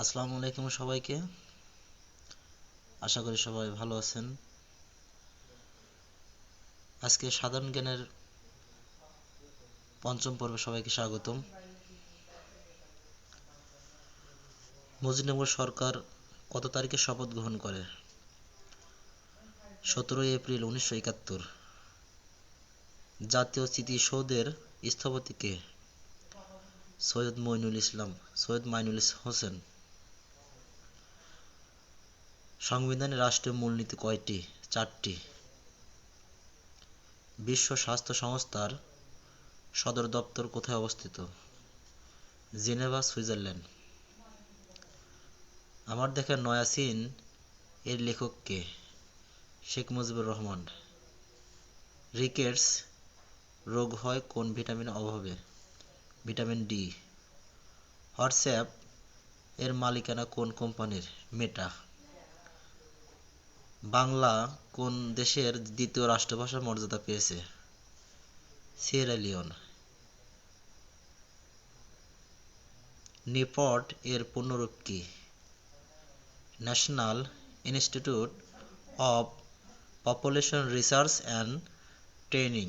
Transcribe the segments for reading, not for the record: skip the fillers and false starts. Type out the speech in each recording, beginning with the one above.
আসসালামু আলাইকুম সবাইকে। আশা করি সবাই ভালো আছেন। আজকে সাধারণ জ্ঞানের পঞ্চম পর্বে সবাইকে স্বাগতম। মুজিবনগর সরকার কত তারিখে শপথ গ্রহণ করে? 17 এপ্রিল 1971। জাতীয় স্মৃতিসৌধের স্থপতি কে? সৈয়দ মাইনুল হোসেন। সংবিধানে রাষ্ট্রীয় মূলনীতি কয়টি? 4টি। বিশ্ব স্বাস্থ্য সংস্থার সদর দপ্তর কোথায় অবস্থিত? Geneva, Switzerland. আমার দেখা নয়া সিন এর লেখক কে? শেখ মুজিবুর রহমান। রিকেটস রোগ হয় কোন ভিটামিনের অভাবে? Vitamin D. হোয়াটসঅ্যাপ এর মালিকানা কোন কোম্পানির? মেটা। বাংলা কোন দেশের দ্বিতীয় রাষ্ট্রভাষার মর্যাদা পেয়েছে? Sierra Leone. নিপট এর পূর্ণরূপ কি? National institute of population research and training.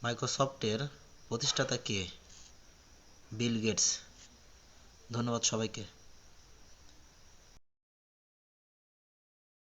মাইক্রোসফটের প্রতিষ্ঠাতা কে? Bill Gates. ধন্যবাদ সবাইকে।